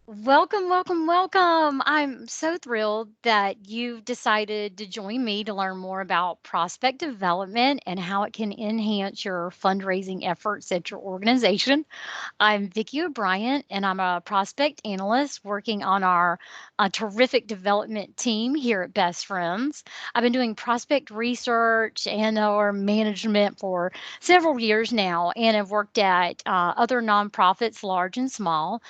Welcome, welcome, welcome. I'm so thrilled that you've decided to join me to learn more about prospect development and how it can enhance your fundraising efforts at your organization. I'm Vicki O'Brien, and I'm a prospect analyst working on our terrific development team here at Best Friends. I've been doing prospect research and or management for several years now, and have worked at other nonprofits, large and small.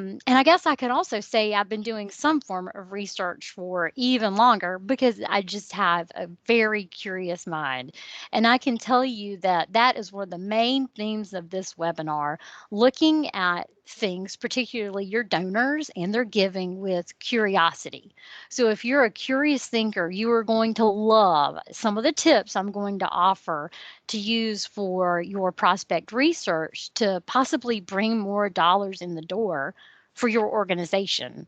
And I guess I could also say I've been doing some form of research for even longer because I just have a very curious mind. And I can tell you that that is one of the main themes of this webinar, looking at things, particularly your donors and their giving, with curiosity. So if you're a curious thinker, you are going to love some of the tips I'm going to offer to use for your prospect research to possibly bring more dollars in the door for your organization.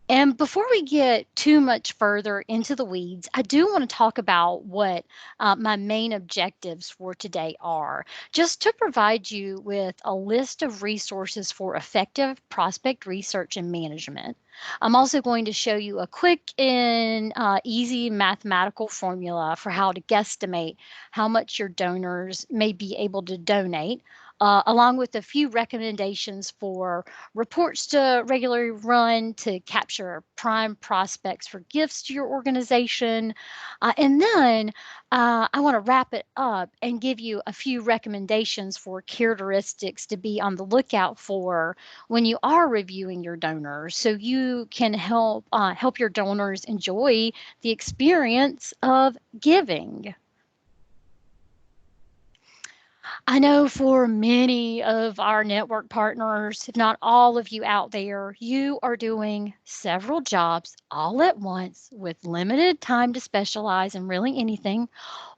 And before we get too much further into the weeds, I do want to talk about what my main objectives for today are, just to provide you with a list of resources for effective prospect research and management. I'm also going to show you a quick and easy mathematical formula for how to guesstimate how much your donors may be able to donate, along with a few recommendations for reports to regularly run to capture prime prospects for gifts to your organization. And then I want to wrap it up and give you a few recommendations for characteristics to be on the lookout for when you are reviewing your donors, so you can help your donors enjoy the experience of giving. I know for many of our network partners, if not all of you out there, you are doing several jobs all at once with limited time to specialize in really anything,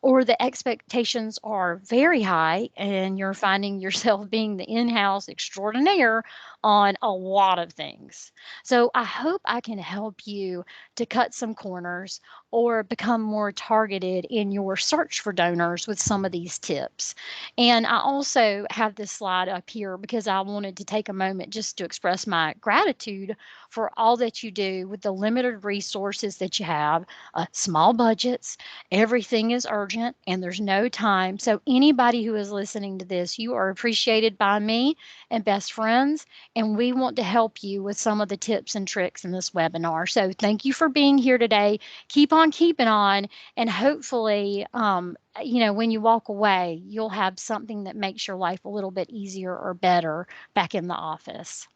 or the expectations are very high and you're finding yourself being the in house extraordinaire on a lot of things. So I hope I can help you to cut some corners or become more targeted in your search for donors with some of these tips. And I also have this slide up here because I wanted to take a moment just to express my gratitude for all that you do with the limited resources that you have, small budgets, everything is urgent, and there's no time. So, anybody who is listening to this, you are appreciated by me and Best Friends, and we want to help you with some of the tips and tricks in this webinar. So, thank you for being here today. Keep on keeping on, and hopefully, when you walk away, you'll have something that makes your life a little bit easier or better back in the office.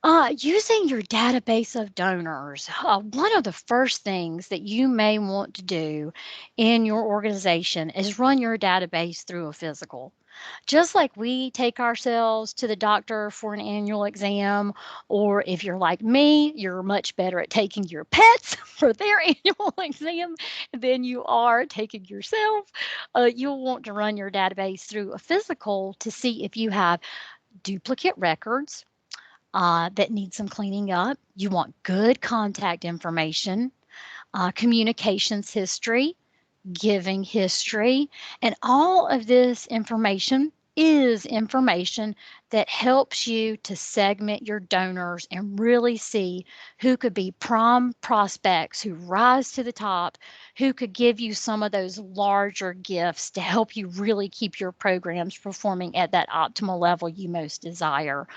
Using your database of donors, one of the first things that you may want to do in your organization is run your database through a physical. Just like we take ourselves to the doctor for an annual exam, or if you're like me, you're much better at taking your pets for their annual exam than you are taking yourself. You'll want to run your database through a physical to see if you have duplicate records that need some cleaning up. You want good contact information, communications history, giving history, and all of this information is information that helps you to segment your donors and really see who could be prime prospects who rise to the top, who could give you some of those larger gifts to help you really keep your programs performing at that optimal level you most desire.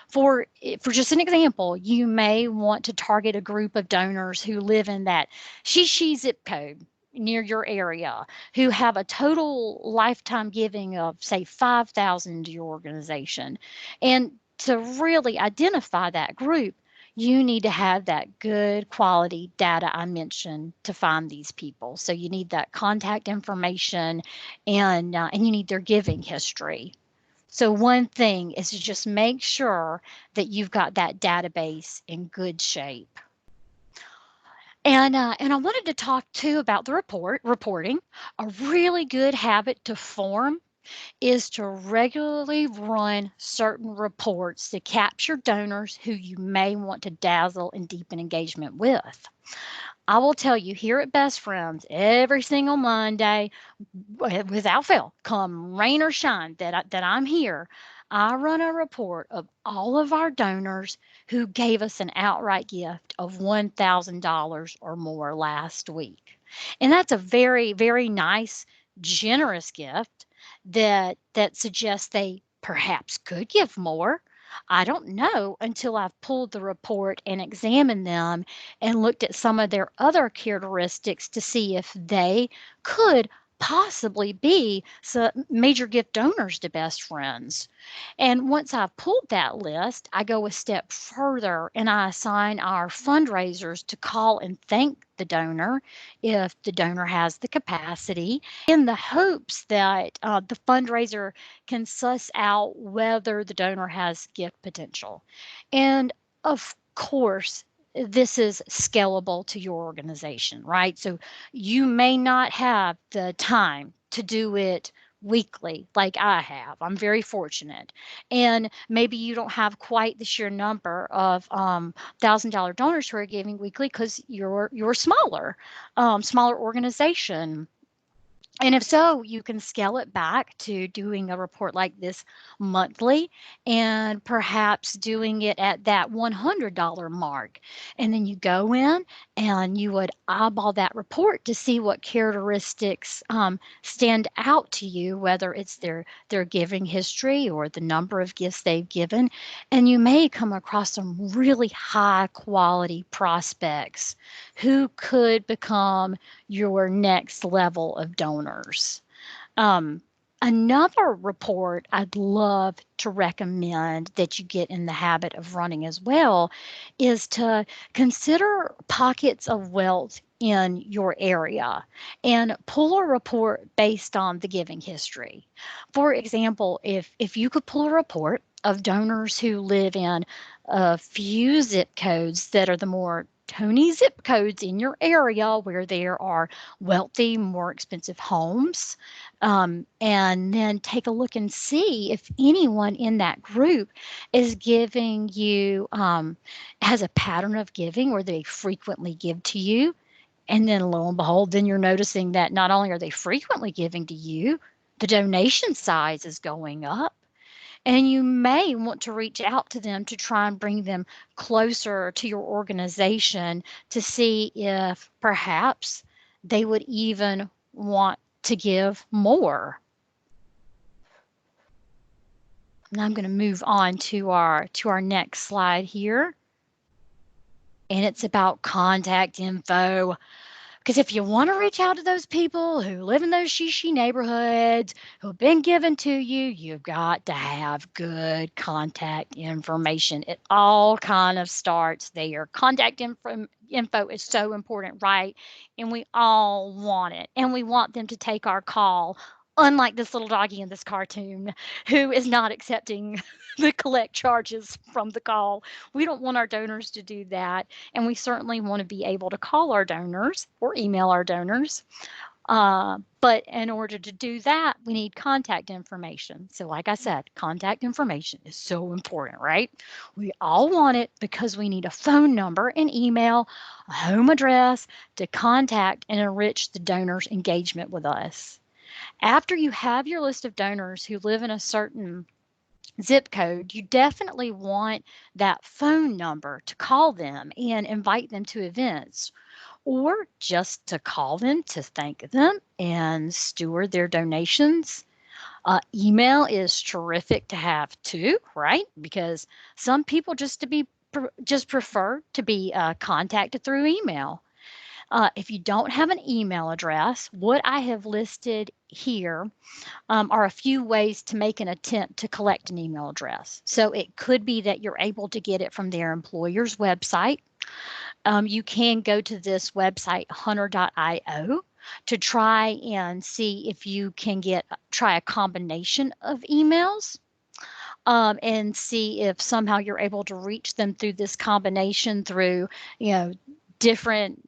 For just an example, you may want to target a group of donors who live in that Shishi zip code near your area, who have a total lifetime giving of, say, 5,000 to your organization. And to really identify that group, you need to have that good quality data I mentioned to find these people. So you need that contact information, and you need their giving history. So one thing is to just make sure that you've got that database in good shape. And I wanted to talk too about the reporting. A really good habit to form is to regularly run certain reports to capture donors who you may want to dazzle and deepen engagement with. I will tell you here at Best Friends, every single Monday, without fail, come rain or shine that I'm here, I run a report of all of our donors who gave us an outright gift of $1,000 or more last week. And that's a very, very nice, generous gift that suggests they perhaps could give more. I don't know until I've pulled the report and examined them and looked at some of their other characteristics to see if they could possibly be major gift donors to Best Friends. And once I've pulled that list, I go a step further and I assign our fundraisers to call and thank the donor if the donor has the capacity, in the hopes that the fundraiser can suss out whether the donor has gift potential. And of course, this is scalable to your organization, right? So you may not have the time to do it weekly like I have. I'm very fortunate. And maybe you don't have quite the sheer number of $1,000 donors who are giving weekly because you're smaller, smaller organization. And if so, you can scale it back to doing a report like this monthly and perhaps doing it at that $100 mark. And then you go in and you would eyeball that report to see what characteristics stand out to you, whether it's their giving history or the number of gifts they've given. And you may come across some really high quality prospects who could become your next level of donors. Um, Another report I'd love to recommend that you get in the habit of running as well is to consider pockets of wealth in your area and pull a report based on the giving history. For example, if you could pull a report of donors who live in a few zip codes that are the more Tony zip codes in your area where there are wealthy, more expensive homes, and then take a look and see if anyone in that group is giving you, has a pattern of giving where they frequently give to you. And then lo and behold, then you're noticing that not only are they frequently giving to you, the donation size is going up. And you may want to reach out to them to try and bring them closer to your organization to see if perhaps they would even want to give more. And I'm going to move on to our next slide here. And it's about contact info. Because if you want to reach out to those people who live in those shishi neighborhoods who've been given to you, you've got to have good contact information. It all kind of starts there. Info is so important, right? And we all want it. And we want them to take our call, unlike this little doggy in this cartoon who is not accepting the collect charges from the call. We don't want our donors to do that. And we certainly want to be able to call our donors or email our donors. But in order to do that, we need contact information. So like I said, contact information is so important, right? We all want it because we need a phone number, an email, a home address to contact and enrich the donor's engagement with us. After you have your list of donors who live in a certain zip code, you definitely want that phone number to call them and invite them to events, or just to call them to thank them and steward their donations. Email is terrific to have too, right? Because some people just prefer to be contacted through email. If you don't have an email address, what I have listed here are a few ways to make an attempt to collect an email address. So it could be that you're able to get it from their employer's website. You can go to this website, hunter.io, to try and see if you can try a combination of emails. And see if somehow you're able to reach them through this combination through, different,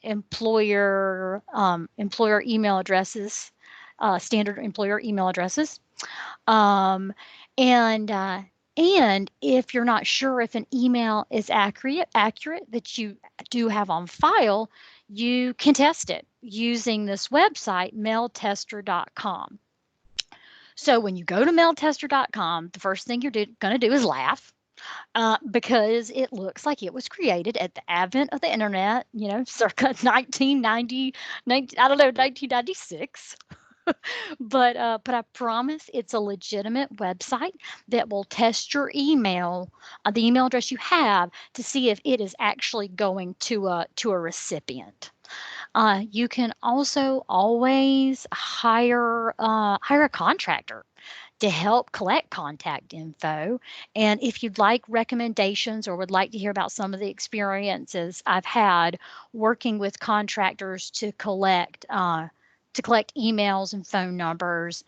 employer email addresses, standard employer email addresses. Um, and uh, and if you're not sure if an email is accurate that you do have on file, you can test it using this website, mailtester.com. So when you go to mailtester.com, the first thing you're going to do is laugh, because it looks like it was created at the advent of the internet, circa 1990, I don't know, 1996. But I promise it's a legitimate website that will test your email, the email address you have, to see if it is actually going to a recipient. You can also always hire a contractor to help collect contact info. And if you'd like recommendations or would like to hear about some of the experiences I've had working with contractors to collect emails and phone numbers,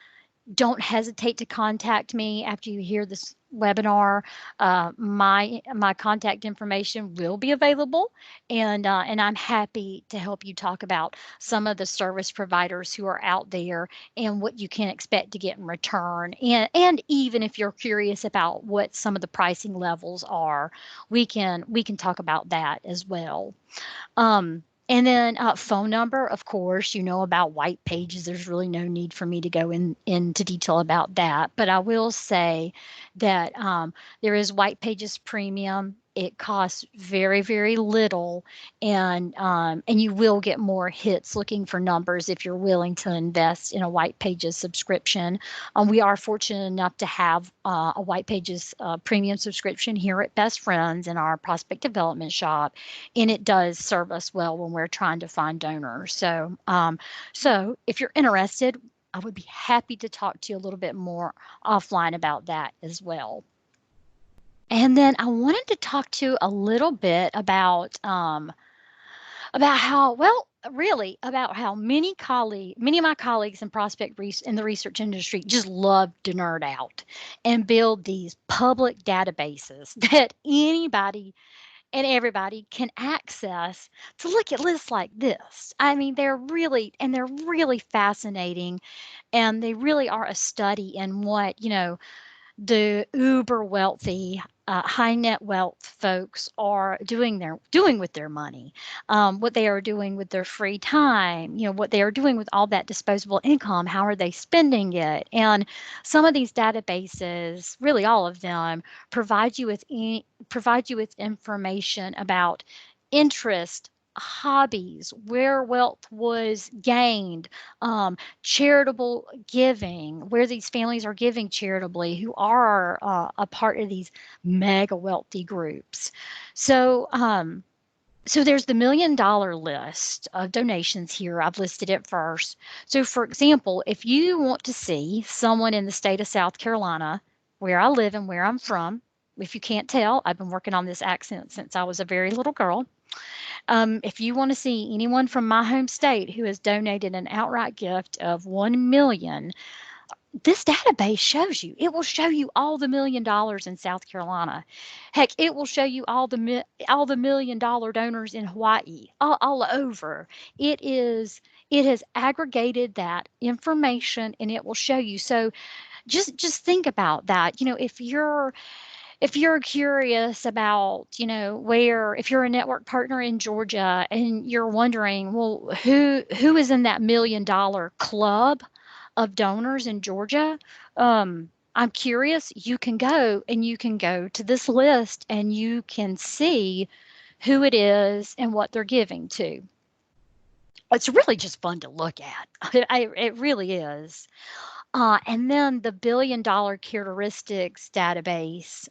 don't hesitate to contact me after you hear this webinar. My contact information will be available, and I'm happy to help you talk about some of the service providers who are out there and what you can expect to get in return. And even if you're curious about what some of the pricing levels are, we can talk about that as well. And then phone number, of course, about white pages. There's really no need for me to go into detail about that. But I will say that there is white pages premium. It costs very, very little, and you will get more hits looking for numbers if you're willing to invest in a white pages subscription. We are fortunate enough to have a white pages premium subscription here at Best Friends in our prospect development shop, and it does serve us well when we're trying to find donors. So if you're interested, I would be happy to talk to you a little bit more offline about that as well. And then I wanted to talk to you a little bit about how, well, really about how many of my colleagues in in the research industry just love to nerd out and build these public databases that anybody and everybody can access to look at lists like this. I mean, they're really fascinating, and they really are a study in what, the uber wealthy, high net wealth folks are doing with their money, what they are doing with their free time, what they are doing with all that disposable income. How are they spending it? And some of these databases, really all of them, provide you with information about interest, hobbies, where wealth was gained, charitable giving, where these families are giving charitably, who are a part of these mega wealthy groups. So there's the $1 million list of donations here. I've listed it first. So for example, if you want to see someone in the state of South Carolina, where I live and where I'm from, if you can't tell, I've been working on this accent since I was a very little girl. If you want to see anyone from my home state who has donated an outright gift of 1 million, this database shows you. It will show you all the $1 million in South Carolina. Heck, it will show you all the $1 million donors in Hawaii, all over. It has aggregated that information, and it will show you. So just think about that. If you're curious about, where, if you're a network partner in Georgia and you're wondering, well, who is in that $1 million club of donors in Georgia, I'm curious, you can go to this list and you can see who it is and what they're giving to. It's really just fun to look at. It really is. And then the $1 billion characteristics database.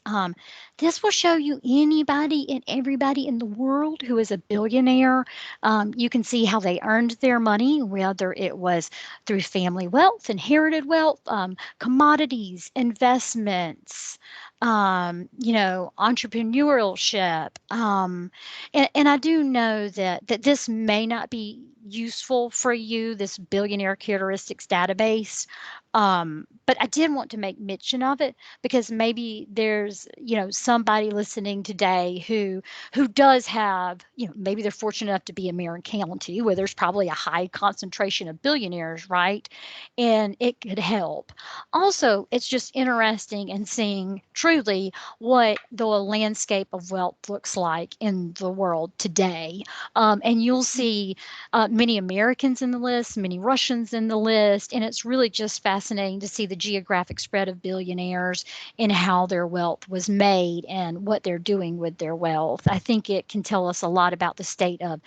This will show you anybody and everybody in the world who is a billionaire. You can see how they earned their money, whether it was through family wealth, inherited wealth, commodities, investments, entrepreneurship. And I do know that this may not be useful for you, this billionaire characteristics database. But I did want to make mention of it because maybe there's, somebody listening today who does have, maybe they're fortunate enough to be in Marin County where there's probably a high concentration of billionaires, right? And it could help. Also, it's just interesting in seeing truly what the landscape of wealth looks like in the world today. And you'll see many Americans in the list, many Russians in the list, and it's really just fascinating to see the geographic spread of billionaires and how their wealth was made and what they're doing with their wealth. I think it can tell us a lot about the state of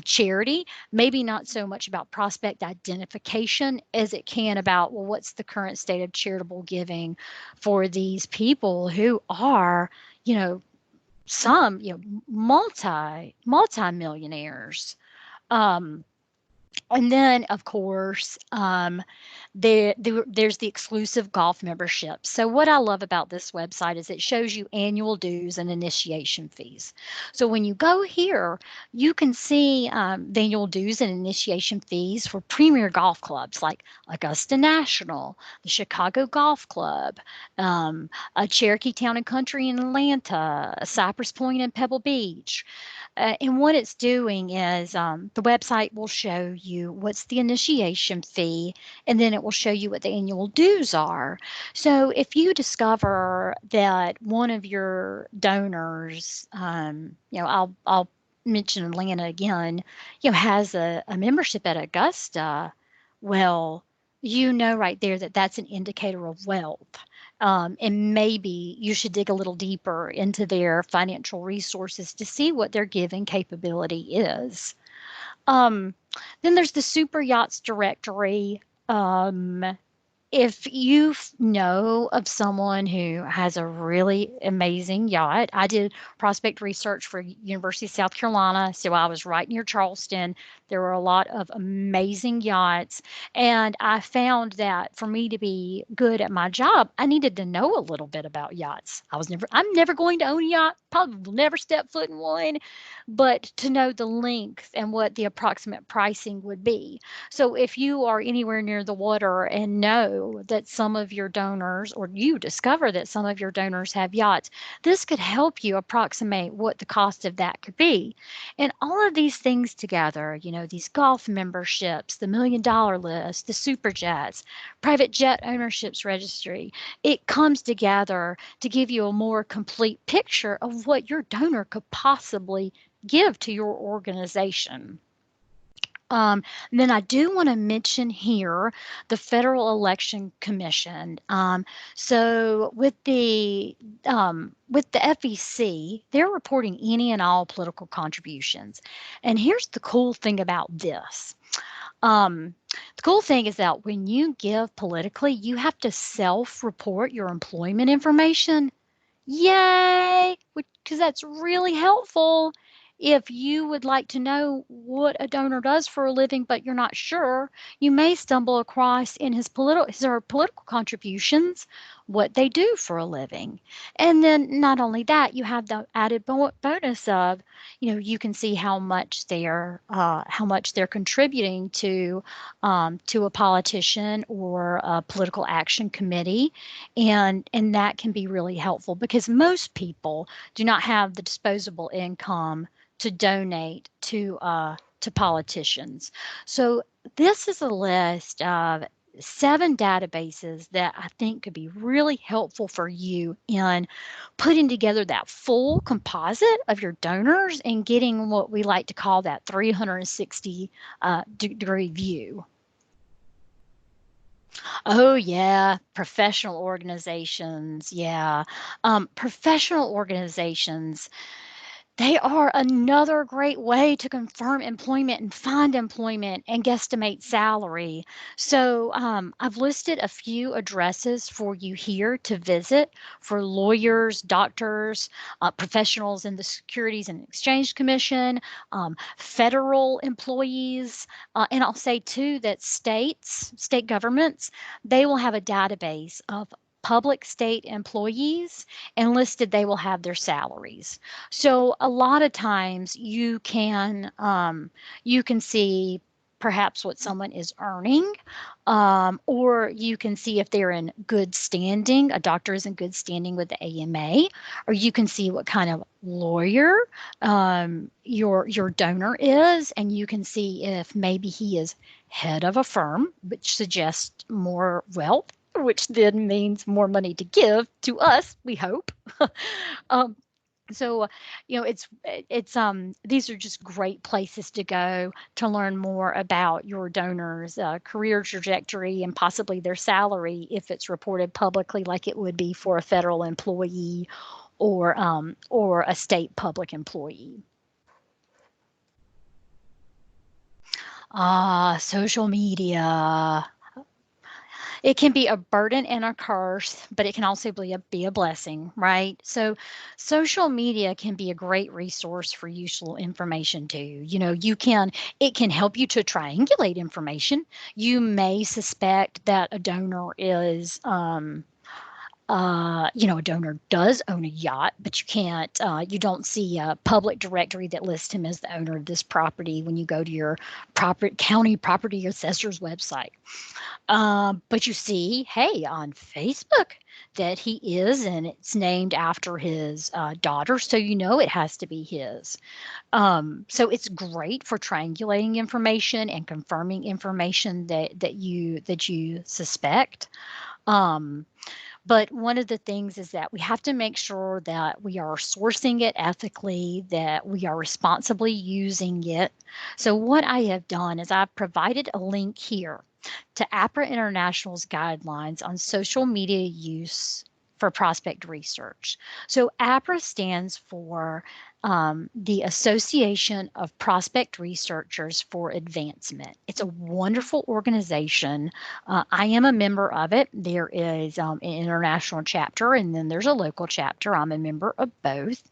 charity, maybe not so much about prospect identification as it can about, well, what's the current state of charitable giving for these people who are, you know, some, multi millionaires. Um, and then, of course, there's the exclusive golf membership. So what I love about this website is it shows you annual dues and initiation fees. So when you go here, you can see the annual dues and initiation fees for premier golf clubs like Augusta National, the Chicago Golf Club, a Cherokee Town and Country in Atlanta, a Cypress Point and Pebble Beach. And what it's doing is the website will show you what's the initiation fee, and then it will show you what the annual dues are. So if you discover that one of your donors, I'll mention Atlanta again, has a membership at Augusta, well, right there that that's an indicator of wealth. And maybe you should dig a little deeper into their financial resources to see what their giving capability is. Um, then there's the Super Yachts directory. If you know of someone who has a really amazing yacht, I did prospect research for University of South Carolina, so I was right near Charleston. There were a lot of amazing yachts, and I found that for me to be good at my job, I needed to know a little bit about yachts. I'm never going to own a yacht, probably will never step foot in one, but to know the length and what the approximate pricing would be. So if you are anywhere near the water and know that some of your donors, or you discover that some of your donors have yachts, this could help you approximate what the cost of that could be. And all of these things together, these golf memberships, the $1 million list, the super jets, private jet ownerships registry, it comes together to give you a more complete picture of what your donor could possibly give to your organization. And then I do want to mention here the Federal Election Commission. So with the FEC, they're reporting any and all political contributions. And here's the cool thing about this. The cool thing is that when you give politically, you have to self-report your employment information. Yay! Because that's really helpful. If you would like to know what a donor does for a living, but you're not sure, you may stumble across in his or her political contributions what they do for a living. And then not only that, you have the added bonus of, you can see how much they're contributing to a politician or a political action committee, and that can be really helpful because most people do not have the disposable income to donate to politicians. So this is a list of 7 databases that I think could be really helpful for you in putting together that full composite of your donors and getting what we like to call that 360 degree view. Oh, yeah, professional organizations. Yeah. Professional organizations, they are another great way to confirm employment and find employment and guesstimate salary. So I've listed a few addresses for you here to visit for lawyers, doctors, professionals in the Securities and Exchange Commission, federal employees, and I'll say too that state governments, they will have a database of public state employees, and listed they will have their salaries. So a lot of times you can see perhaps what someone is earning, or you can see if they're in good standing. A doctor is in good standing with the AMA, or you can see what kind of lawyer your donor is, and you can see if maybe he is head of a firm, which suggests more wealth, which then means more money to give to us, we hope. um, so, these are just great places to go to learn more about your donors' career trajectory and possibly their salary if it's reported publicly, like it would be for a federal employee or a state public employee. Social media. It can be a burden and a curse, but it can also be a blessing, right? So, social media can be a great resource for useful information too. It can help you to triangulate information. You may suspect that a donor is, a donor does own a yacht, but you don't see a public directory that lists him as the owner of this property when you go to your county property assessor's website. But you see, hey, on Facebook that he is, and it's named after his daughter, so it has to be his. So it's great for triangulating information and confirming information that you suspect. Um, but one of the things is that we have to make sure that we are sourcing it ethically, that we are responsibly using it. So what I have done is I've provided a link here to APRA International's guidelines on social media use for prospect research. So APRA stands for the Association of Prospect Researchers for Advancement. It's a wonderful organization. I am a member of it. There is an international chapter, and then there's a local chapter. I'm a member of both.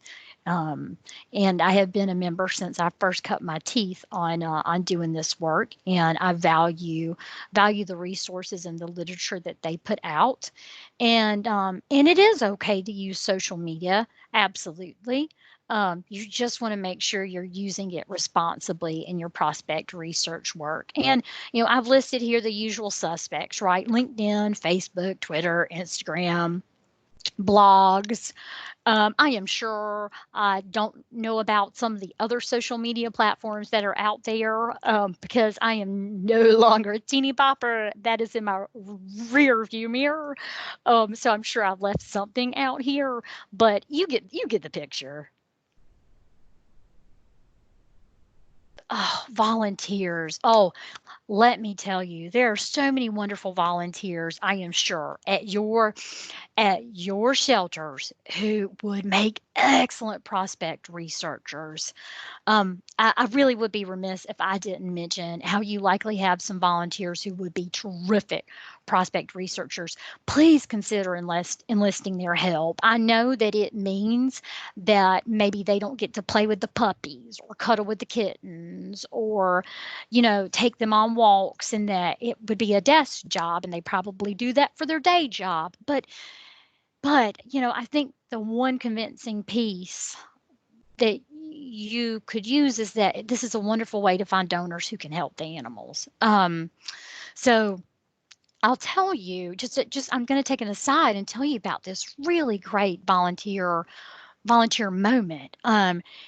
Um, and I have been a member since I first cut my teeth on doing this work, and I value the resources and the literature that they put out, and it is okay to use social media, absolutely. You just want to make sure you're using it responsibly in your prospect research work. And I've listed here the usual suspects, right? LinkedIn, Facebook, Twitter, Instagram, blogs. I am sure I don't know about some of the other social media platforms that are out there because I am no longer a teeny bopper. That is in my rear view mirror. So I'm sure I've left something out here, but you get the picture. Oh, volunteers. Oh, let me tell you, there are so many wonderful volunteers, I am sure, at your shelters who would make excellent prospect researchers. I really would be remiss if I didn't mention how you likely have some volunteers who would be terrific prospect researchers. Please consider enlisting their help. I know that it means that maybe they don't get to play with the puppies or cuddle with the kittens or, take them on walks, and that it would be a desk job and they probably do that for their day job. But I think the one convincing piece that you could use is that this is a wonderful way to find donors who can help the animals. So I'll tell you, just I'm going to take an aside and tell you about this really great volunteer moment.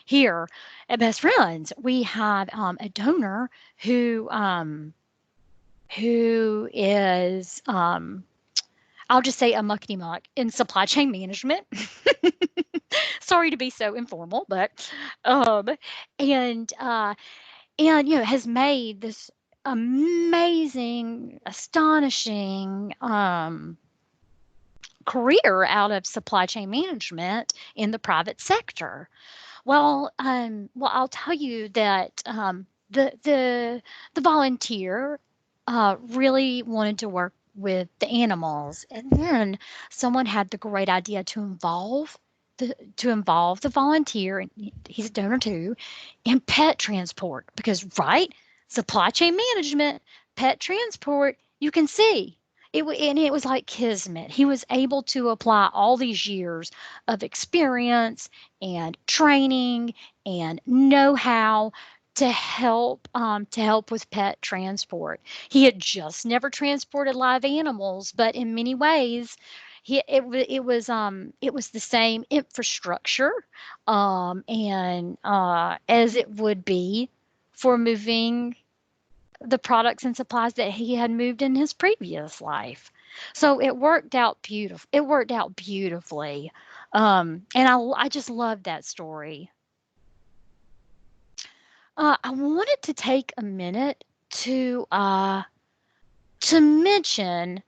Here at Best Friends, we have a donor who is I'll just say a muckety muck in supply chain management. Sorry to be so informal, but um, and has made this amazing, astonishing career out of supply chain management in the private sector. Well, I'll tell you that the volunteer really wanted to work with the animals, and then someone had the great idea to involve the volunteer, and he's a donor too, in pet transport because right, supply chain management, pet transport, you can see. And it was like kismet. He was able to apply all these years of experience and training and know-how to help with pet transport. He had just never transported live animals, but in many ways, it was the same infrastructure, and as it would be for moving the products and supplies that he had moved in his previous life. So it worked out beautiful. It worked out beautifully, and I just love that story. I wanted to take a minute to mention,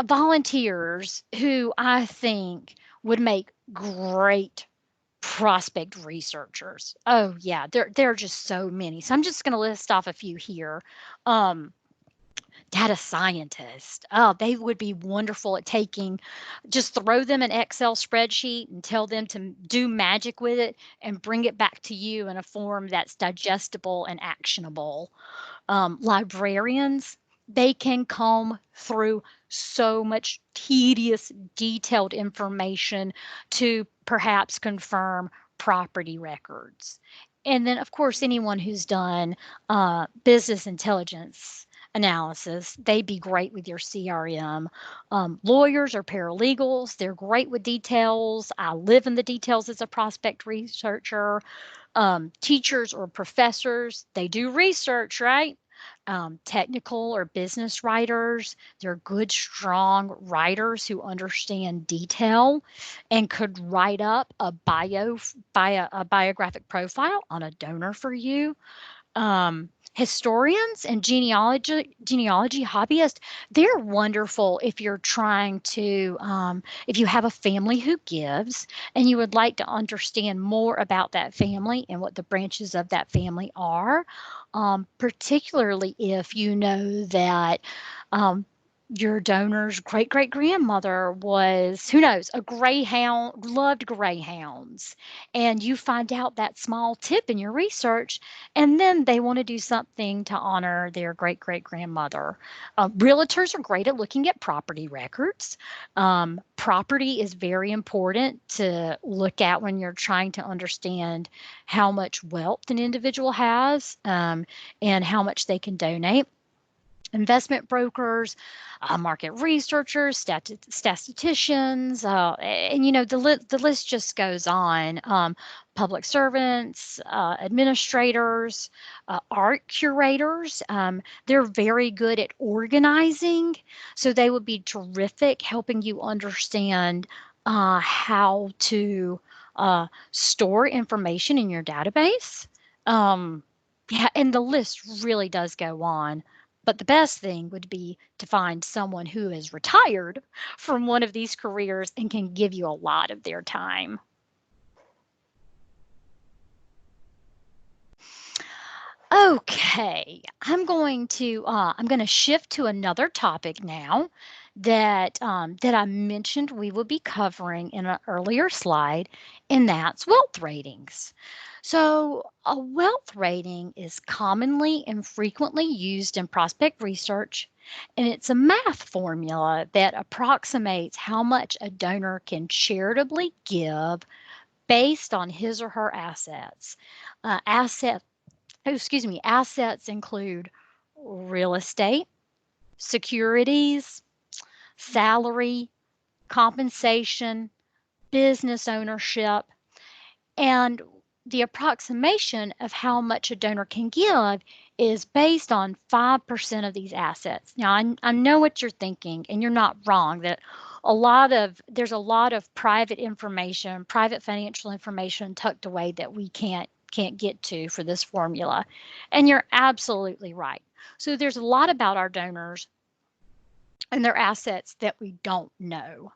volunteers who I think would make great prospect researchers. Oh yeah, there are just so many. So I'm just going to list off a few here. Um, Data scientists. Oh, they would be wonderful at taking, just throw them an Excel spreadsheet and tell them to do magic with it and bring it back to you in a form that's digestible and actionable. Librarians, they can comb through so much tedious, detailed information to perhaps confirm property records. And then, of course, anyone who's done business intelligence analysis, they'd be great with your CRM. Lawyers or paralegals, they're great with details. I live in the details as a prospect researcher. Teachers or professors, they do research, right? Technical or business writers, they're good, strong writers who understand detail and could write up a biographic profile on a donor for you. Historians and genealogy hobbyists, they're wonderful if you're trying to if you have a family who gives and you would like to understand more about that family and what the branches of that family are, particularly if you know that um, your donor's great great grandmother was, who knows, a greyhound, loved greyhounds, and you find out that small tip in your research, and then they want to do something to honor their great great grandmother. Realtors are great at looking at property records. Property is very important to look at when you're trying to understand how much wealth an individual has, and how much they can donate. Investment brokers, market researchers, statisticians, and the list just goes on. Public servants, administrators, art curators. They're very good at organizing, so they would be terrific helping you understand how to store information in your database. Um, yeah, and the list really does go on. But the best thing would be to find someone who is retired from one of these careers and can give you a lot of their time. Okay, I'm going to shift to another topic now that I mentioned we will be covering in an earlier slide, and that's wealth ratings. So, a wealth rating is commonly and frequently used in prospect research, and it's a math formula that approximates how much a donor can charitably give based on his or her assets. Assets Assets include real estate, securities, salary, compensation, business ownership, and the approximation of how much a donor can give is based on 5% of these assets. Now, I know what you're thinking, and you're not wrong that there's a lot of private information, private financial information tucked away that we can't get to for this formula. And you're absolutely right. So there's a lot about our donors and their assets that we don't know.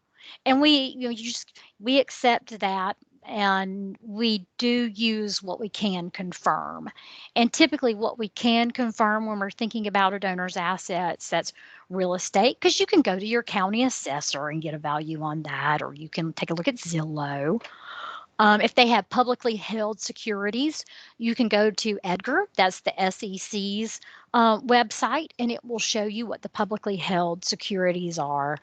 And we accept that, and we do use what we can confirm. And typically what we can confirm when we're thinking about a donor's assets, that's real estate, because you can go to your county assessor and get a value on that, or you can take a look at Zillow. If they have publicly held securities, you can go to Edgar, that's the SEC's website, and it will show you what the publicly held securities are.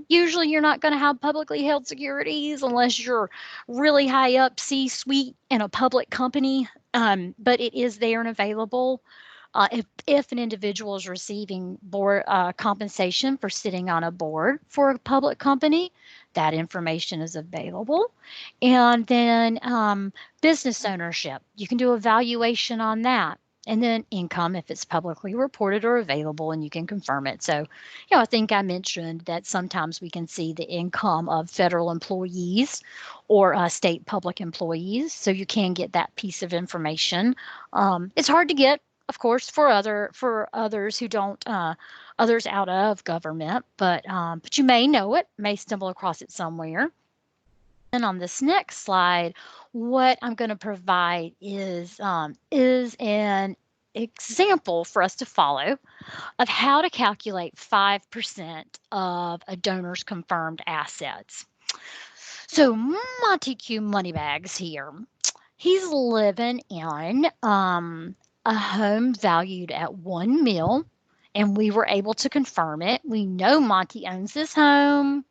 Usually, you're not going to have publicly held securities unless you're really high up C suite in a public company. But it is there and available. If an individual is receiving board compensation for sitting on a board for a public company, that information is available. And then business ownership, you can do a valuation on that. And then income, if it's publicly reported or available, and you can confirm it. So, I think I mentioned that sometimes we can see the income of federal employees or state public employees. So you can get that piece of information. It's hard to get, of course, for others who don't others out of government, but you may know it, may stumble across it somewhere. And on this next slide, what I'm going to provide is an example for us to follow of how to calculate 5% of a donor's confirmed assets. So Monty Q Moneybags here. He's living in a home valued at $1 million, and we were able to confirm it. We know Monty owns this home.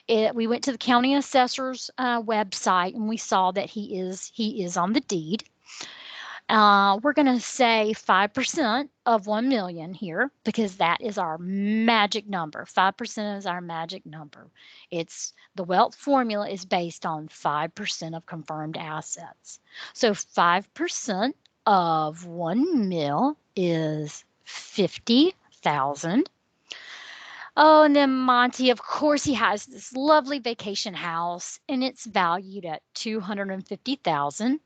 We went to the county assessor's website, and we saw that he is on the deed. We're going to say 5% of 1 million here because that is our magic number. 5% is our magic number. The wealth formula is based on 5% of confirmed assets. So 5% of 1 mil is 50,000. Oh, and then Monty, of course, he has this lovely vacation house, and it's valued at 250,000.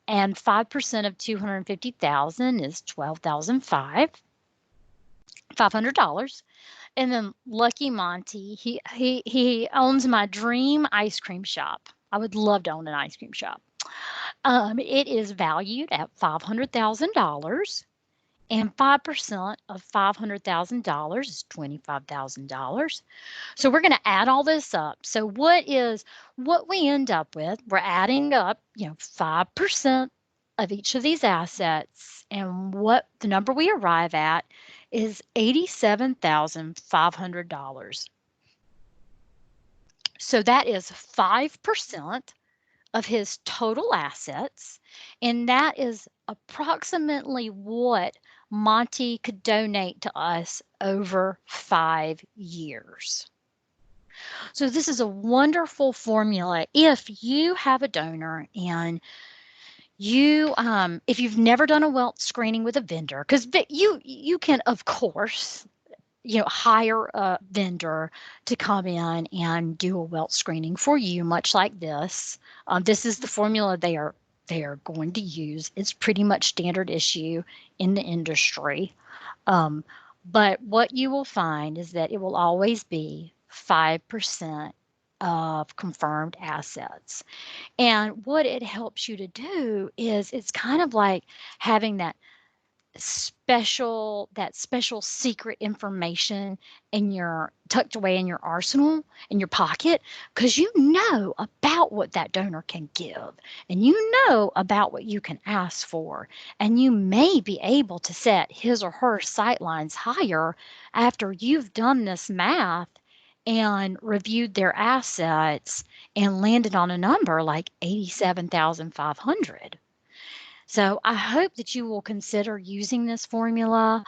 And 5% of 250,000 is $12,500. And then Lucky Monty, he owns my dream ice cream shop. I would love to own an ice cream shop. It is valued at $500,000, and 5% of $500,000 is $25,000. So we're going to add all this up. So what we end up with? We're adding up, 5% of each of these assets, and what the number we arrive at is $87,500. So that is 5% of his total assets, and that is approximately what Monty could donate to us over 5 years. So this is a wonderful formula if you have a donor and if you've never done a wealth screening with a vendor, because you can, of course, hire a vendor to come in and do a wealth screening for you, much like this. This is the formula they are going to use. It's pretty much standard issue in the industry. But what you will find is that it will always be 5% of confirmed assets. And what it helps you to do is it's kind of like having that special secret information tucked away in your arsenal, in your pocket, because you know about what that donor can give, and you know about what you can ask for, and you may be able to set his or her sight lines higher after you've done this math and reviewed their assets and landed on a number like 87,500. So I hope that you will consider using this formula.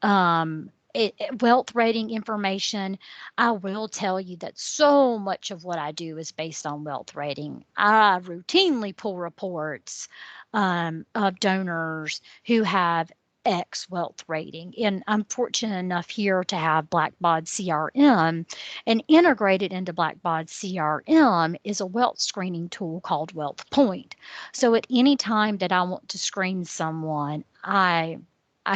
Wealth rating information, I will tell you that so much of what I do is based on wealth rating. I routinely pull reports of donors who have X wealth rating. And I'm fortunate enough here to have Blackbaud CRM, and integrated into Blackbaud CRM is a wealth screening tool called Wealth Point. So at any time that I want to screen someone, I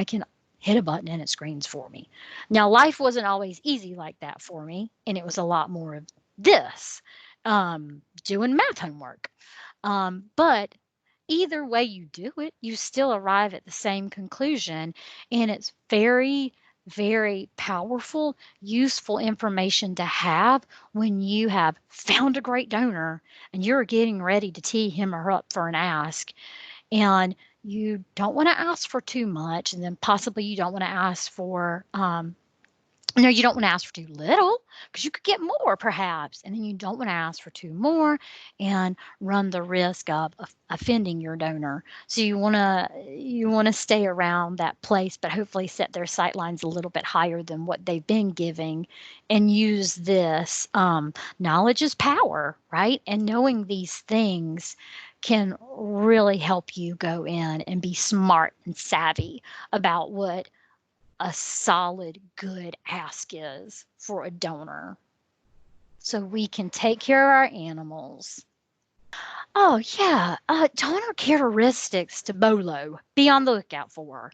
can hit a button and it screens for me. Now, life wasn't always easy like that for me, and it was a lot more of this, doing math homework. But either way you do it, you still arrive at the same conclusion, and it's very, very powerful, useful information to have when you have found a great donor and you're getting ready to tee him or her up for an ask, and you don't want to ask for too much, and then possibly you don't want to ask for No, you don't want to ask for too little because you could get more perhaps. And then you don't want to ask for too more and run the risk of offending your donor. So you want to stay around that place, but hopefully set their sight lines a little bit higher than what they've been giving and use this. Knowledge is power, right? And knowing these things can really help you go in and be smart and savvy about what a solid, good ask is for a donor so we can take care of our animals. Oh, yeah. Donor characteristics to Bolo. Be on the lookout for.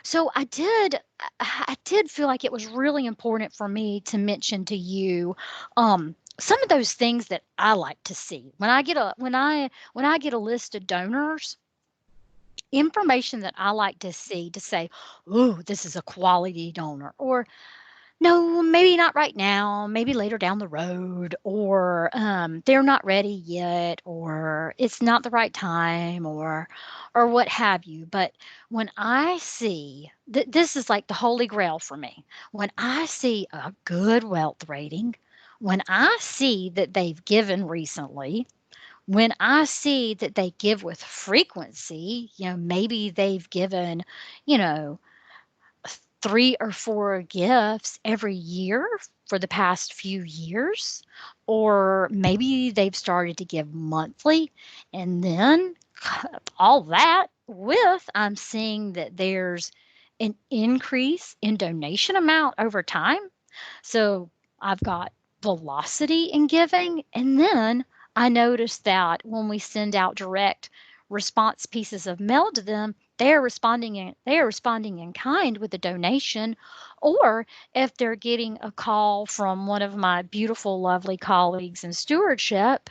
So I did feel like it was really important for me to mention to you some of those things that I like to see. When I get a list of donors, information that I like to see to say, "Ooh, this is a quality donor," or "No, maybe not right now, maybe later down the road," or "They're not ready yet," or "It's not the right time," or what have you. But when I see this is like the holy grail for me. When I see a good wealth rating, when I see that they've given recently, when I see that they give with frequency, maybe they've given, you know, 3 or 4 gifts every year for the past few years, or maybe they've started to give monthly, and then all that with I'm seeing that there's an increase in donation amount over time. So I've got velocity in giving. And then I noticed that when we send out direct response pieces of mail to them, they are responding in kind with a donation. Or if they're getting a call from one of my beautiful, lovely colleagues in stewardship,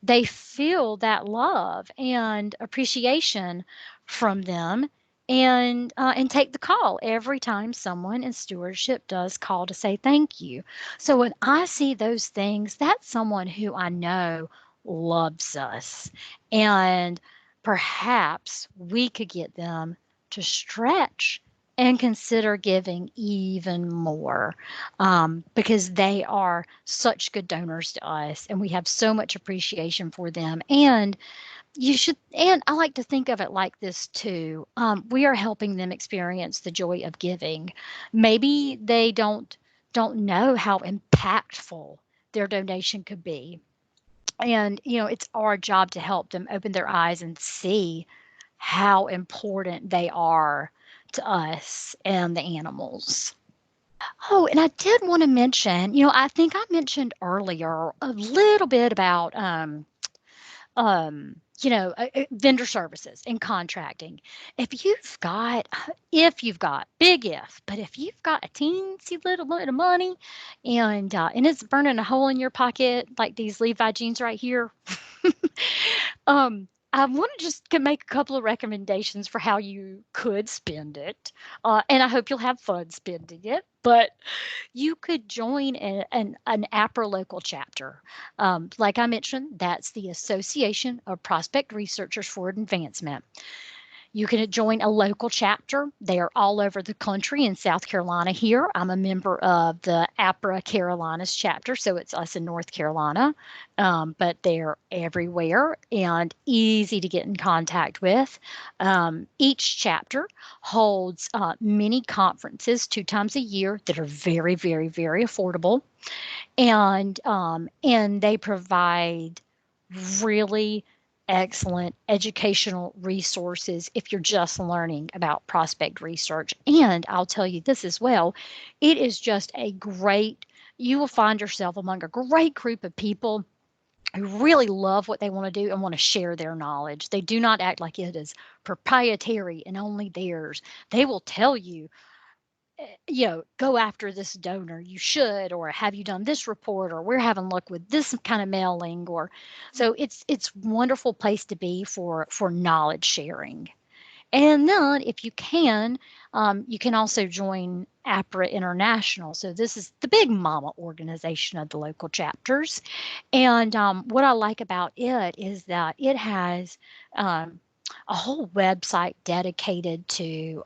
they feel that love and appreciation from them and take the call every time someone in stewardship does call to say thank you. So when I see those things, that's someone who I know loves us, and perhaps we could get them to stretch and consider giving even more, because they are such good donors to us and we have so much appreciation for them. And I like to think of it like this too. We are helping them experience the joy of giving. Maybe they don't know how impactful their donation could be. And it's our job to help them open their eyes and see how important they are to us and the animals. Oh, and I did want to mention, I think I mentioned earlier a little bit about vendor services and contracting. If you've got big if, but if you've got a teensy little bit of money and it's burning a hole in your pocket like these Levi jeans right here, I want to just make a couple of recommendations for how you could spend it, and I hope you'll have fun spending it. But you could join an APRA local chapter. Like I mentioned, that's the Association of Prospect Researchers for Advancement. You can join a local chapter. They are all over the country. In South Carolina here, I'm a member of the APRA Carolinas chapter, so it's us in North Carolina. But they're everywhere and easy to get in contact with. Each chapter holds many conferences 2 times a year that are very, very, very affordable, and they provide really excellent educational resources if you're just learning about prospect research. And I'll tell you this as well, it is just you will find yourself among a great group of people who really love what they want to do and want to share their knowledge. They do not act like it is proprietary and only theirs. They will tell you, go after this donor, you should, or have you done this report, or we're having luck with this kind of mailing. Or so it's wonderful place to be for knowledge sharing. And then if you can also join APRA International. So this is the big mama organization of the local chapters. And what I like about it is that it has a whole website dedicated to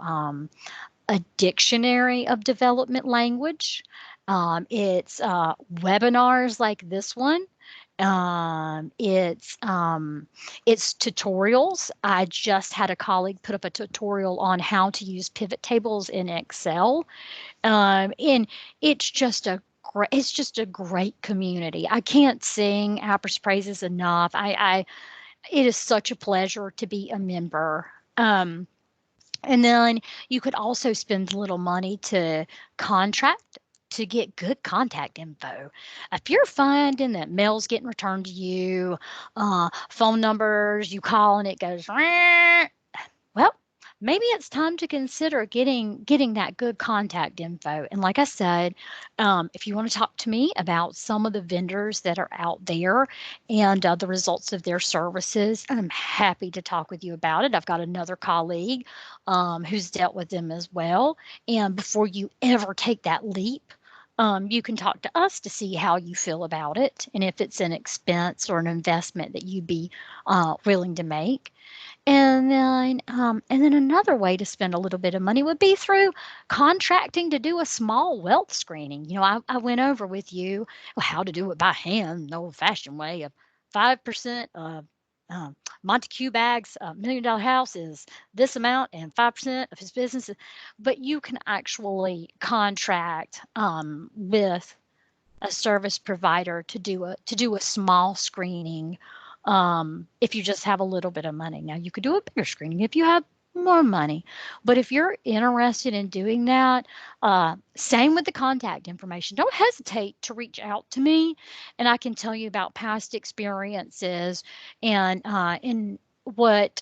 a dictionary of development language. It's webinars like this one. It's tutorials. I just had a colleague put up a tutorial on how to use pivot tables in Excel. And it's just a great community. I can't sing Appriss praises enough. It is such a pleasure to be a member. And then you could also spend a little money to contract to get good contact info. If you're finding that mail's getting returned to you, phone numbers, you call and it goes, well, maybe it's time to consider getting that good contact info. And like I said, if you want to talk to me about some of the vendors that are out there and the results of their services, I'm happy to talk with you about it. I've got another colleague who's dealt with them as well. And before you ever take that leap, you can talk to us to see how you feel about it and if it's an expense or an investment that you'd be willing to make. And then another way to spend a little bit of money would be through contracting to do a small wealth screening. I went over with you how to do it by hand, the old-fashioned way of 5% of Montague Bag's $1 million house is this amount, and 5% of his business. But you can actually contract with a service provider to do a small screening if you just have a little bit of money. Now you could do a bigger screening if you have more money, but if you're interested in doing that, same with the contact information. Don't hesitate to reach out to me, and I can tell you about past experiences and what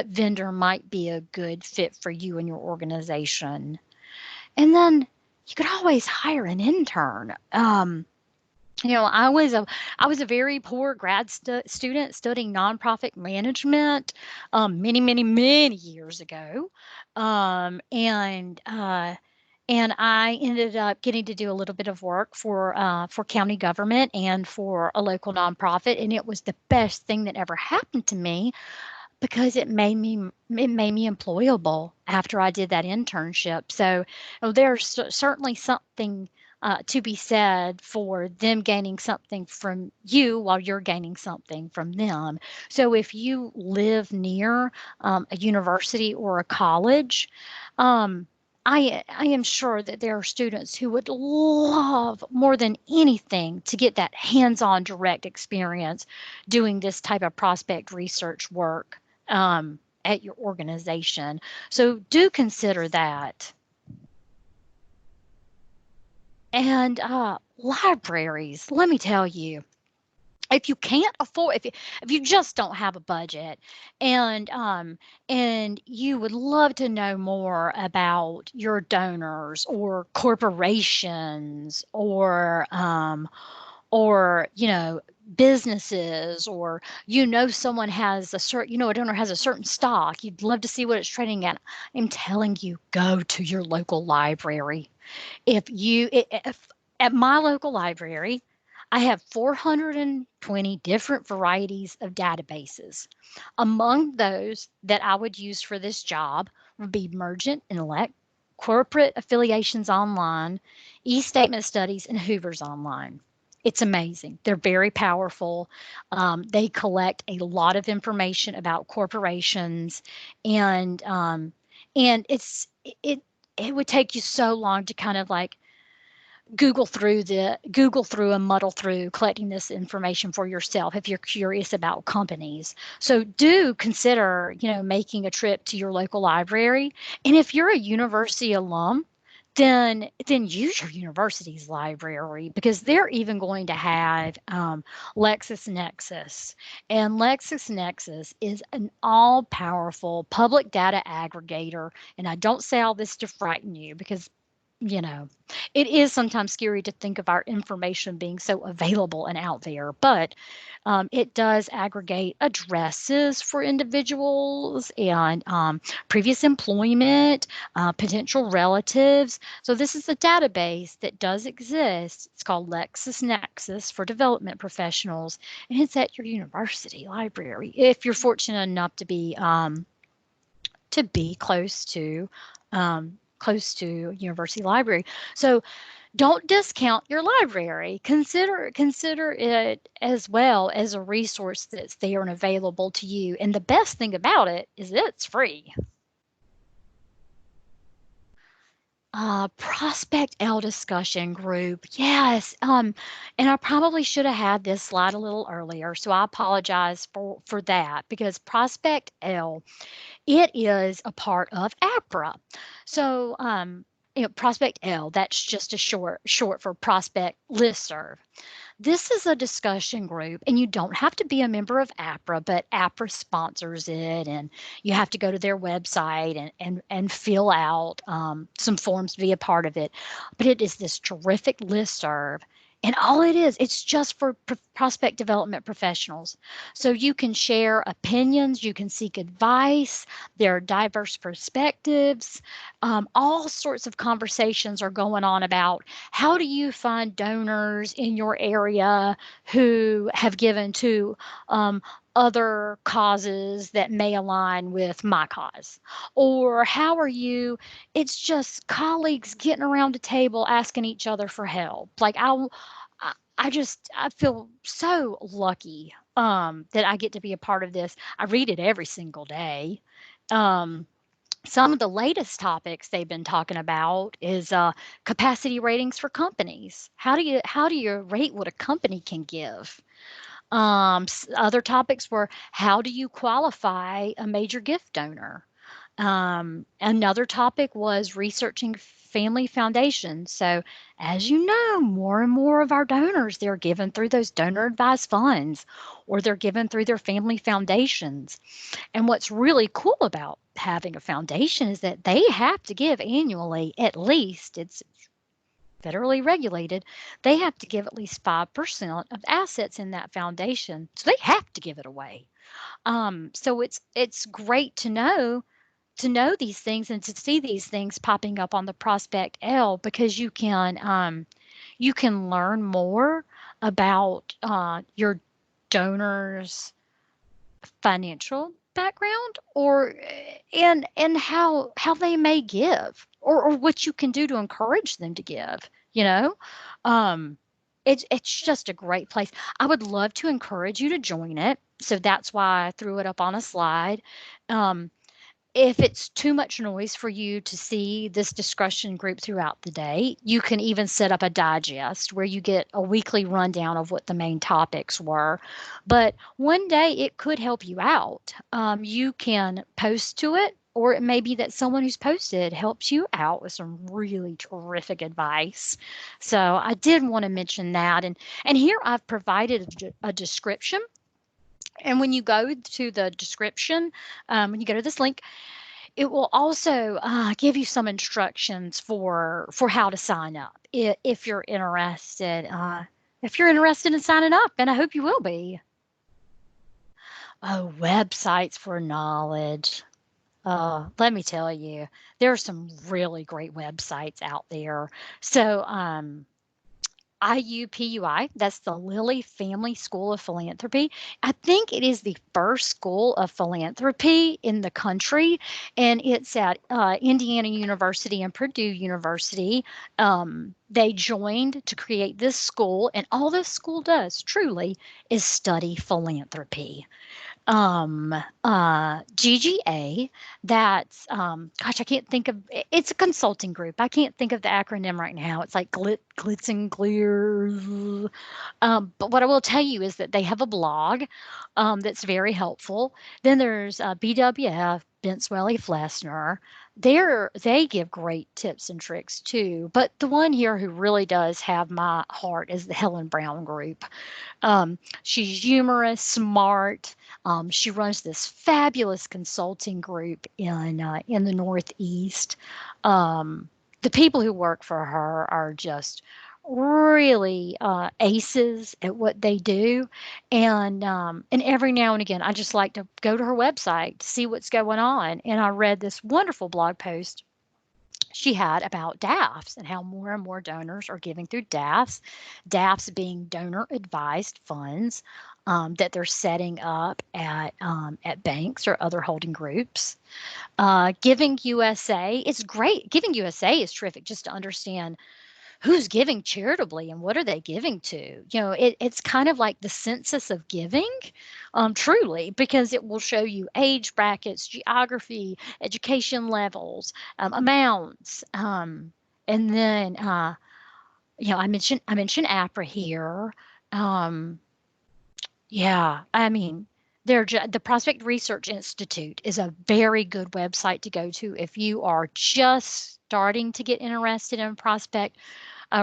vendor might be a good fit for you and your organization. And then you could always hire an intern. I was a very poor student studying nonprofit management many years ago, um, and uh, and I ended up getting to do a little bit of work for county government and for a local nonprofit, and it was the best thing that ever happened to me because it made me employable after I did that internship. So there's certainly something to be said for them gaining something from you while you're gaining something from them. So if you live near a university or a college, um, I am sure that there are students who would love more than anything to get that hands-on direct experience doing this type of prospect research work at your organization. So do consider that. And libraries, let me tell you, if you can't afford, if you just don't have a budget, and and you would love to know more about your donors or corporations or businesses, or someone has a certain a donor has a certain stock, you'd love to see what it's trading at. I'm telling you, go to your local library. If at my local library, I have 420 different varieties of databases. Among those that I would use for this job would be Mergent Intellect, Corporate Affiliations Online, e-statement studies, and Hoover's Online. It's amazing. They're very powerful. They collect a lot of information about corporations, and it it would take you so long to kind of like Google through and muddle through collecting this information for yourself if you're curious about companies. So do consider, making a trip to your local library. And if you're a university alum, then use your university's library, because they're even going to have LexisNexis. And LexisNexis is an all-powerful public data aggregator. And I don't say all this to frighten you, because you know, it is sometimes scary to think of our information being so available and out there, but it does aggregate addresses for individuals and previous employment, potential relatives. So this is a database that does exist. It's called LexisNexis for development professionals, and it's at your university library if you're fortunate enough to be close to university library. So Don't discount your library. Consider it as well as a resource that's there and available to you. And the best thing about it is it's free. Prospect L discussion group. Yes. And I probably should have had this slide a little earlier, so I apologize for that because Prospect L, it is a part of APRA. So, Prospect L, that's just a short for Prospect Listserv. This is a discussion group, and you don't have to be a member of APRA, but APRA sponsors it, and you have to go to their website and fill out some forms to be a part of it. But it is this terrific listserv. And all it is, it's just for prospect development professionals. So you can share opinions, you can seek advice, there are diverse perspectives, all sorts of conversations are going on about how do you find donors in your area who have given to other causes that may align with my cause? Or how are you? It's just colleagues getting around a table asking each other for help. Like I feel so lucky that I get to be a part of this. I read it every single day. Um, some of the latest topics they've been talking about is capacity ratings for companies. How do you rate what a company can give? Other topics were how do you qualify a major gift donor? Another topic was researching family foundations. So, as you know, more and more of our donors, they're given through those donor advised funds or they're given through their family foundations. And what's really cool about having a foundation is that they have to give annually, at least, it's federally regulated, they have to give at least 5% of assets in that foundation. So they have to give it away. So it's great to know these things and to see these things popping up on the Prospect L because you can learn more about your donors financial background or and how they may give or what you can do to encourage them to give, you know. um it's just a great place. I would love to encourage you to join it, so that's why I threw it up on a slide. um if it's too much noise for you to see this discussion group throughout the day, you can even set up a digest where you get a weekly rundown of what the main topics were. But one day it could help you out. You can post to it, or it may be that someone who's posted helps you out with some really terrific advice. So I did want to mention that. And here I've provided a description. And when you go to the description, when you go to this link, it will also give you some instructions for how to sign up if you're interested. If you're interested in signing up, and I hope you will be. Oh, websites for knowledge. Let me tell you, there are some really great websites out there. So, IUPUI, that's the Lilly Family School of Philanthropy. I think it is the first school of philanthropy in the country, and it's at Indiana University and Purdue University. They joined to create this school, and all this school does truly is study philanthropy. um GGA, that's gosh, I can't think of it's a consulting group. I can't think of the acronym right now. It's like glitz and clear. But what I will tell you is that they have a blog that's very helpful. Then there's BWF, Benswelly Flessner. They give great tips and tricks too. But the one here who really does have my heart is the Helen Brown group. She's humorous, smart. She runs this fabulous consulting group in the Northeast. The people who work for her are just really aces at what they do, and every now and again, I just like to go to her website to see what's going on. And I read this wonderful blog post she had about DAFs and how more and more donors are giving through DAFs, DAFs being donor advised funds that they're setting up at banks or other holding groups. Giving USA is great. Giving USA is terrific just to understand who's giving charitably and what are they giving to? It's kind of like the census of giving, truly, because it will show you age brackets, geography, education levels, amounts, and then I mentioned APRA here. Um, yeah, I mean, the Prospect Research Institute is a very good website to go to if you are just starting to get interested in prospect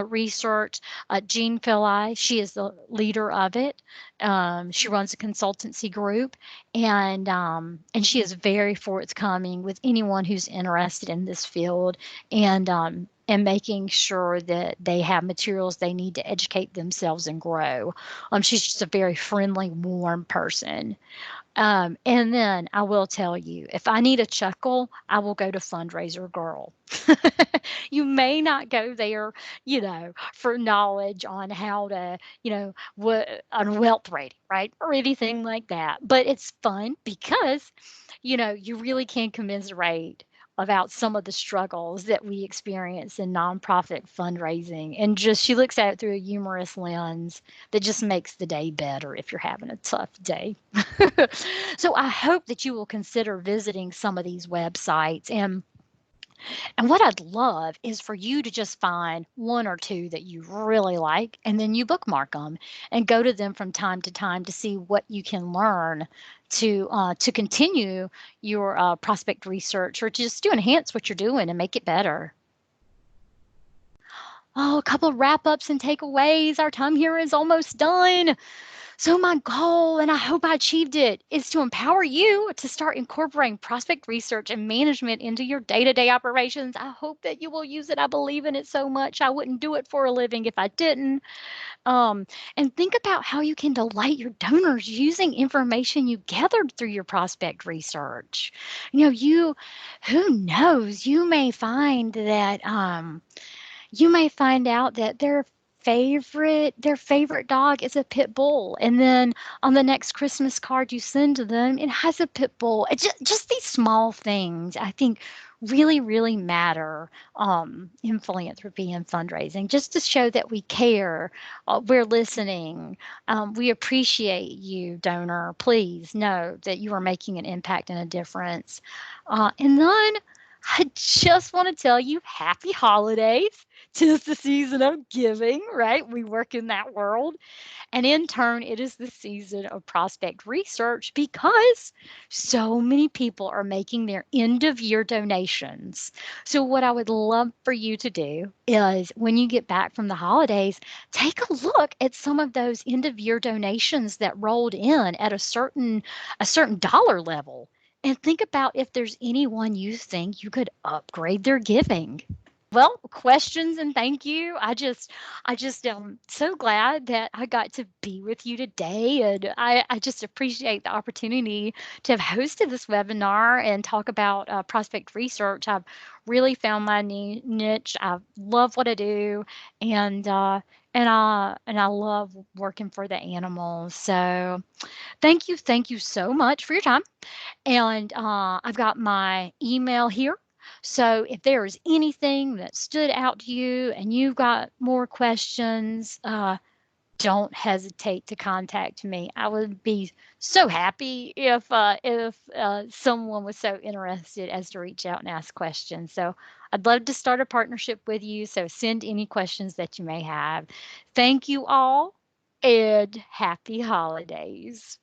research. Jean Philly, she is the leader of it. She runs a consultancy group, and she is very forthcoming with anyone who's interested in this field, and making sure that they have materials they need to educate themselves and grow. She's just a very friendly, warm person. And then I will tell you, if I need a chuckle, I will go to Fundraiser Girl. You may not go there, for knowledge on how to, what on wealth rating, right? Or anything like that. But it's fun because, you really can commiserate about some of the struggles that we experience in nonprofit fundraising. And just she looks at it through a humorous lens that just makes the day better if you're having a tough day. So I hope that you will consider visiting some of these websites. And what I'd love is for you to just find one or two that you really like, and then you bookmark them and go to them from time to time to see what you can learn to continue your prospect research, or just to enhance what you're doing and make it better. Oh, a couple of wrap ups and takeaways. Our time here is almost done. So, my goal, and I hope I achieved it, is to empower you to start incorporating prospect research and management into your day to day operations. I hope that you will use it. I believe in it so much. I wouldn't do it for a living if I didn't. Um, and think about how you can delight your donors using information you gathered through your prospect research. Who knows, you may find out that their favorite dog is a pit bull, and then on the next Christmas card you send to them, it has a pit bull. Just these small things, I think, really really matter in philanthropy and fundraising, just to show that we care, we're listening, we appreciate you, donor. Please know that you are making an impact and a difference. And then I just want to tell you happy holidays. 'Tis the season of giving, right? We work in that world. And in turn, it is the season of prospect research because so many people are making their end of year donations. So, what I would love for you to do is when you get back from the holidays, take a look at some of those end of year donations that rolled in at a certain dollar level. And think about if there's anyone you think you could upgrade their giving. Well, questions and thank you. I just am so glad that I got to be with you today. And I just appreciate the opportunity to have hosted this webinar and talk about prospect research. I've really found my niche. I love what I do, and and I love working for the animals. So thank you so much for your time. And I've got my email here. So if there is anything that stood out to you and you've got more questions, don't hesitate to contact me. I would be so happy if someone was so interested as to reach out and ask questions. So I'd love to start a partnership with you. So send any questions that you may have. Thank you all, and happy holidays.